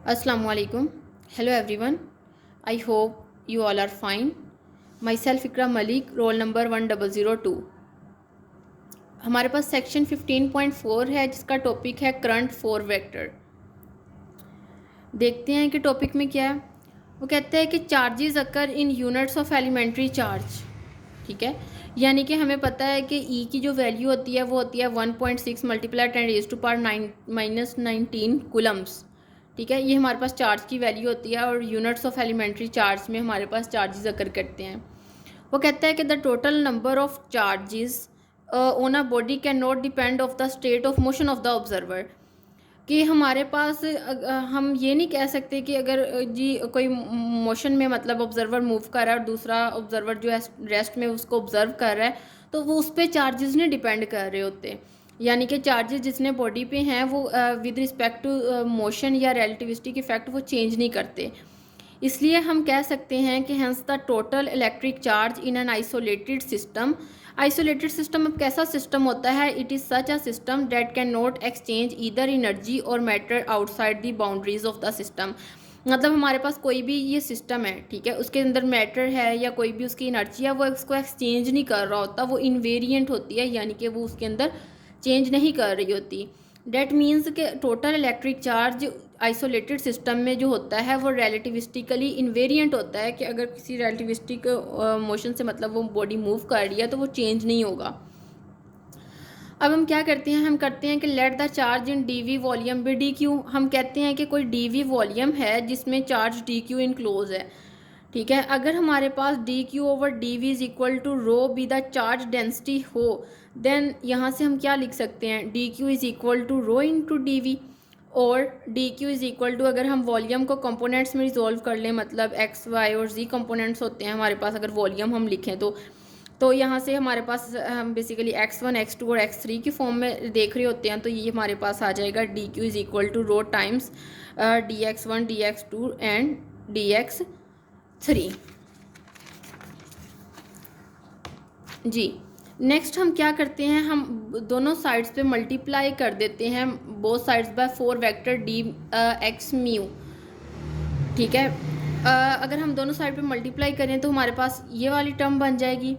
Assalamualaikum. Hello everyone. I hope you all are fine. Myself Ikra Malik, roll number 1002. हमारे पास section 15.4 है जिसका topic है current four vector. देखते हैं कि टॉपिक में क्या है। वो कहते हैं कि charges occur in units of elementary charge. ठीक है, यानी कि हमें पता है कि ई की जो वैल्यू होती है वो होती है 1.6 मल्टीप्लाई 10⁻⁹ कूलम्स। ठीक है, ये हमारे पास चार्ज की वैल्यू होती है और यूनिट्स ऑफ एलिमेंट्री चार्ज में हमारे पास चार्जेस अकर करते हैं। वो कहता है कि the total number of charges on a body can not depend of the state of motion of the observer. कि हमारे पास हम ये नहीं कह सकते कि अगर जी कोई मोशन में मतलब ऑब्जर्वर मूव कर रहा है और दूसरा ऑब्जर्वर जो है रेस्ट में उसको ऑब्जर्व कर रहा है तो वो उस पर चार्जेस नहीं डिपेंड कर रहे होते। यानी कि चार्जेस जितने बॉडी पे हैं वो विद रिस्पेक्ट टू मोशन या रिलेटिविस्टिक इफेक्ट वो चेंज नहीं करते। इसलिए हम कह सकते हैं कि hence the total electric charge in an isolated system. Isolated system अब कैसा सिस्टम होता है? It is such a system that can not exchange either energy और matter outside the boundaries of the system. मतलब हमारे पास कोई भी ये सिस्टम है, ठीक है, उसके अंदर मैटर है या कोई भी उसकी एनर्जी है वो उसको एक्सचेंज नहीं कर रहा होता, वो इनवेरिएंट होती है, यानी कि वो उसके अंदर चेंज नहीं कर रही होती। डेट मीन्स के total electric charge isolated system में जो होता है वो रिलेटिविस्टिकली इनवेरिएंट होता है कि अगर किसी रिलेटिविस्टिक मोशन से मतलब वो बॉडी मूव कर रही है तो वो चेंज नहीं होगा। अब हम क्या करते हैं? हम करते हैं कि let the charge in d v volume be d q. हम कहते हैं कि कोई डी वी वॉल्यूम है जिसमें चार्ज डी क्यू इनक्लोज है। ठीक है, अगर हमारे पास d q over d v is equal to rho be the charge density हो, देन यहाँ से हम क्या लिख सकते हैं? D q is equal to rho into d v वी, और d q is equal to अगर हम वॉल्यूम को कंपोनेंट्स में रिजॉल्व कर लें, मतलब एक्स वाई और जी कंपोनेंट्स होते हैं हमारे पास, अगर वॉल्यूम हम लिखें तो यहाँ से हमारे पास हम बेसिकली x1 x2 और x3 की फॉर्म में देख रहे होते हैं, तो ये हमारे पास आ जाएगा d q is equal to rho times dx1 dx2 and dx3। जी, नेक्स्ट हम क्या करते हैं? हम दोनों साइड्स पे मल्टीप्लाई कर देते हैं both sides by 4 vector D x mu. ठीक है, अगर हम दोनों साइड पे मल्टीप्लाई करें तो हमारे पास ये वाली टर्म बन जाएगी।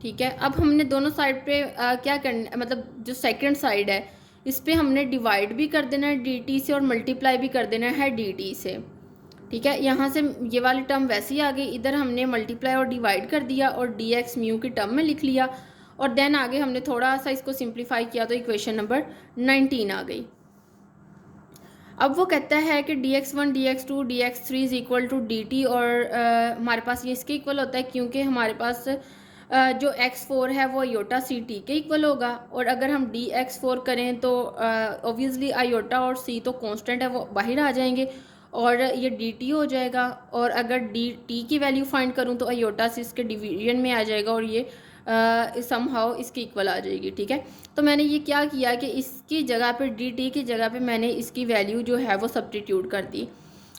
ठीक है, अब हमने दोनों साइड पे क्या करना, मतलब जो सेकंड साइड है इस पे हमने डिवाइड भी कर देना है डी टी से और मल्टीप्लाई भी कर देना है डी टी से। ठीक है, यहाँ से ये वाली टर्म वैसे ही आ गई, इधर हमने मल्टीप्लाई और डिवाइड कर दिया और डी एक्स म्यू की टर्म में लिख लिया, और देन आगे हमने थोड़ा सा इसको सिंप्लीफाई किया तो इक्वेशन नंबर 19 आ गई। अब वो कहता है कि dx1 dx2 dx3 is equal to dt, और हमारे पास ये इसके इक्वल होता है क्योंकि हमारे पास जो x4 है वो आयोटा सी टी के इक्वल होगा, और अगर हम dx4 करें तो ऑब्वियसली आयोटा और सी तो कांस्टेंट है वो बाहर आ जाएंगे और ये dt हो जाएगा, और अगर dt की वैल्यू फाइंड करूँ तो आयोटा से इसके डिवीजन में आ जाएगा और ये समहाउ इसके इक्वल आ जाएगी। ठीक है, तो मैंने ये क्या किया कि इसकी जगह पे dt की जगह पे मैंने इसकी वैल्यू जो है वो सब्स्टिट्यूट कर दी,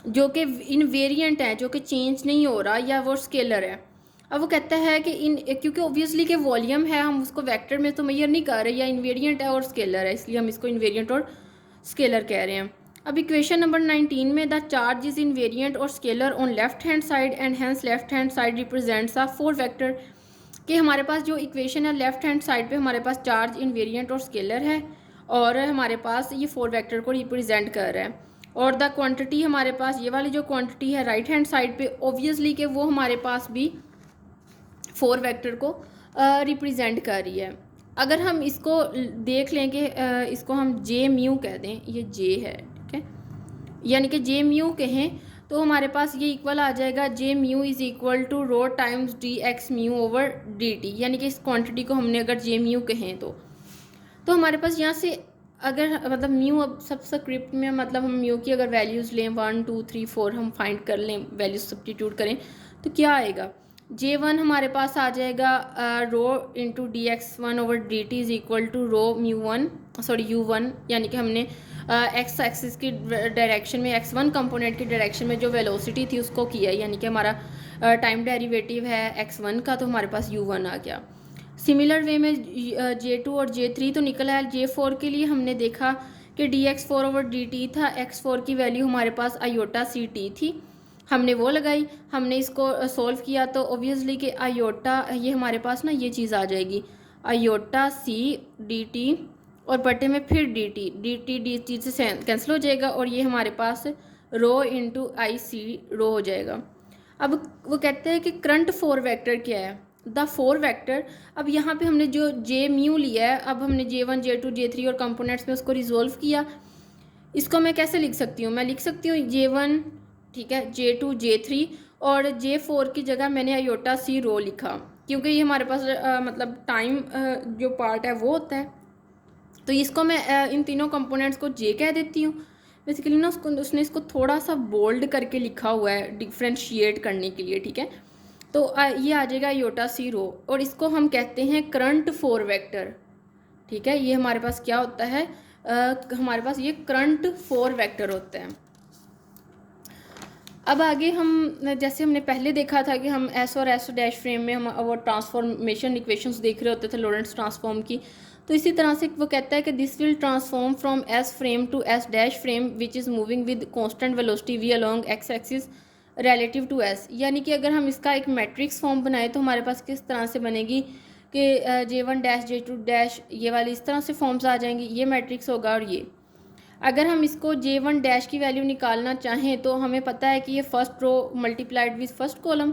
जो कि इनवेरिएंट है, जो कि चेंज नहीं हो रहा या वो स्केलर है। अब वो कहता है कि क्योंकि ऑब्वियसली कि वॉल्यूम है, हम उसको वेक्टर में तो मेजर नहीं कर रहे, या इन्वेरिएंट है और स्केलर है, इसलिए हम इसको इन्वेरिएंट और स्केलर कह रहे हैं। अब इक्वेशन नंबर 19 में द चार्ज इज इन्वेरिएंट और scalar on left hand side and hence left hand side represents a 4 vector. कि हमारे पास जो इक्वेशन है लेफ्ट हैंड साइड पे हमारे पास चार्ज इन्वेरिएंट और स्केलर है, और हमारे पास ये 4 वेक्टर को रिप्रेजेंट कर रहा है, और द क्वांटिटी हमारे पास ये वाली जो क्वांटिटी है राइट हैंड साइड पे ऑब्वियसली कि वो हमारे पास भी 4 वेक्टर को रिप्रेजेंट कर रही है। अगर हम इसको देख लें कि इसको हम जे म्यू कह दें, ये जे है, ठीक है, यानी कि जे म्यू कहें तो हमारे पास ये इक्वल आ जाएगा j mu is equal to rho times d x mu over d t, यानी कि इस क्वांटिटी को हमने अगर जे म्यू कहें तो हमारे पास यहाँ से अगर मतलब म्यू अब सब स्क्रिप्ट में मतलब हम म्यू की अगर वैल्यूज़ लें 1 2 3 4 हम फाइंड कर लें, वैल्यूज सब्स्टिट्यूट करें तो क्या आएगा? J1 हमारे पास आ जाएगा rho into d x one over d t is equal to rho mu one sorry U1, यानी कि हमने एक्स एक्सिस की डायरेक्शन में x1 कंपोनेंट की डायरेक्शन में जो वेलोसिटी थी उसको किया, यानी कि हमारा टाइम डेरिवेटिव है x1 का, तो हमारे पास U1 आ गया। सिमिलर वे में J2 और J3 तो निकला है। J4 के लिए हमने देखा कि dx4/dt था, x4 की वैल्यू हमारे पास आयोटा सी टी थी, हमने वो लगाई, हमने इसको सोल्व किया तो ऑब्वियसली कि आयोटा ये हमारे पास ना ये चीज़ आ जाएगी, आयोटा सी डी टी और बटे में फिर डी टी से कैंसिल हो जाएगा और ये हमारे पास रो इंटू आई सी रो हो जाएगा। अब वो कहते हैं कि करंट फोर वेक्टर क्या है, द फोर वेक्टर। अब यहाँ पे हमने जो जे म्यू लिया है, अब हमने J1 J2 J3 और कंपोनेंट्स में उसको रिजोल्व किया। इसको मैं कैसे लिख सकती हूँ, मैं लिख सकती हूँ J1, ठीक है, J2 J3 और J4 की जगह मैंने आयोटा सी रो लिखा, क्योंकि ये हमारे पास मतलब टाइम जो पार्ट है वो होता है। तो इसको मैं इन तीनों कंपोनेंट्स को J कह देती हूँ। बेसिकली ना उसने इसको थोड़ा सा बोल्ड करके लिखा हुआ है डिफ्रेंशिएट करने के लिए, ठीक है। तो ये आ जाएगा आयोटा सी रो और इसको हम कहते हैं करंट फोर वेक्टर, ठीक है। ये हमारे पास क्या होता है, हमारे पास ये करंट फोर वेक्टर होते हैं। अब आगे हम जैसे हमने पहले देखा था कि हम एस और एस डैश फ्रेम में हम वो ट्रांसफॉर्मेशन इक्वेशंस देख रहे होते थे लॉरेंट्ज ट्रांसफॉर्म की, तो इसी तरह से वो कहता है कि this will transform from S frame to S dash frame which is moving with constant velocity v along x axis relative to S. यानी कि अगर हम इसका एक मैट्रिक्स फॉर्म बनाए तो हमारे पास किस तरह से बनेगी कि J1 डैश J2 डैश ये वाली इस तरह से फॉर्म्स आ जाएंगी, ये मैट्रिक्स होगा। और ये अगर हम इसको J1 डैश की वैल्यू निकालना चाहें तो हमें पता है कि ये first row multiplied with first column,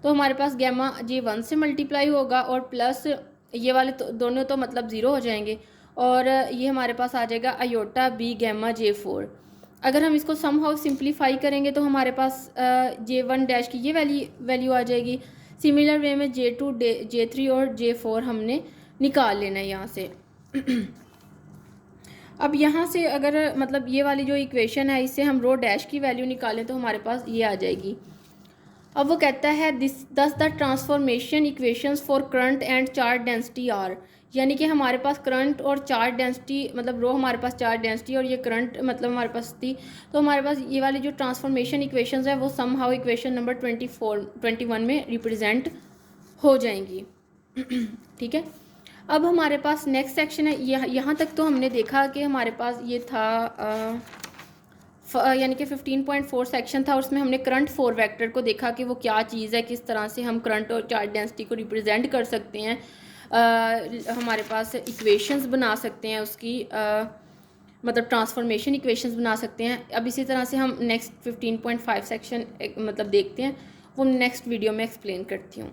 तो हमारे पास गैमा J1 से मल्टीप्लाई होगा और प्लस ये वाले तो दोनों तो मतलब ज़ीरो हो जाएंगे और ये हमारे पास आ जाएगा आयोटा बी गैमा J4। अगर हम इसको समहाउ सिंप्लीफाई करेंगे तो हमारे पास J1 डैश की ये वैल्यू आ जाएगी। सिमिलर वे में J2 J3 और J4 हमने निकाल लेना है यहाँ से। अब यहाँ से अगर मतलब ये वाली जो इक्वेशन है इससे हम रो डैश की वैल्यू निकालें तो हमारे पास ये आ जाएगी। अब वो कहता है thus the transformation equations for current and charge density are, यानी कि हमारे पास करंट और चार्ज डेंसिटी मतलब रो हमारे पास चार्ज डेंसिटी और ये करंट मतलब हमारे पास थी, तो हमारे पास ये वाली जो ट्रांसफॉर्मेशन इक्वेशंस है वो समहाउ इक्वेशन नंबर 21 में रिप्रेजेंट हो जाएंगी। ठीक है। अब हमारे पास नेक्स्ट सेक्शन है, यहाँ तक तो हमने देखा कि हमारे पास ये था यानी कि 15.4 सेक्शन था, उसमें हमने करंट फोर वेक्टर को देखा कि वो क्या चीज़ है, किस तरह से हम करंट और चार्ज डेंसिटी को रिप्रेजेंट कर सकते हैं, हमारे पास इक्वेशंस बना सकते हैं उसकी मतलब ट्रांसफॉर्मेशन इक्वेशंस बना सकते हैं। अब इसी तरह से हम नेक्स्ट 15.5 सेक्शन मतलब देखते हैं, वो नेक्स्ट वीडियो में एक्सप्लेन करती हूँ।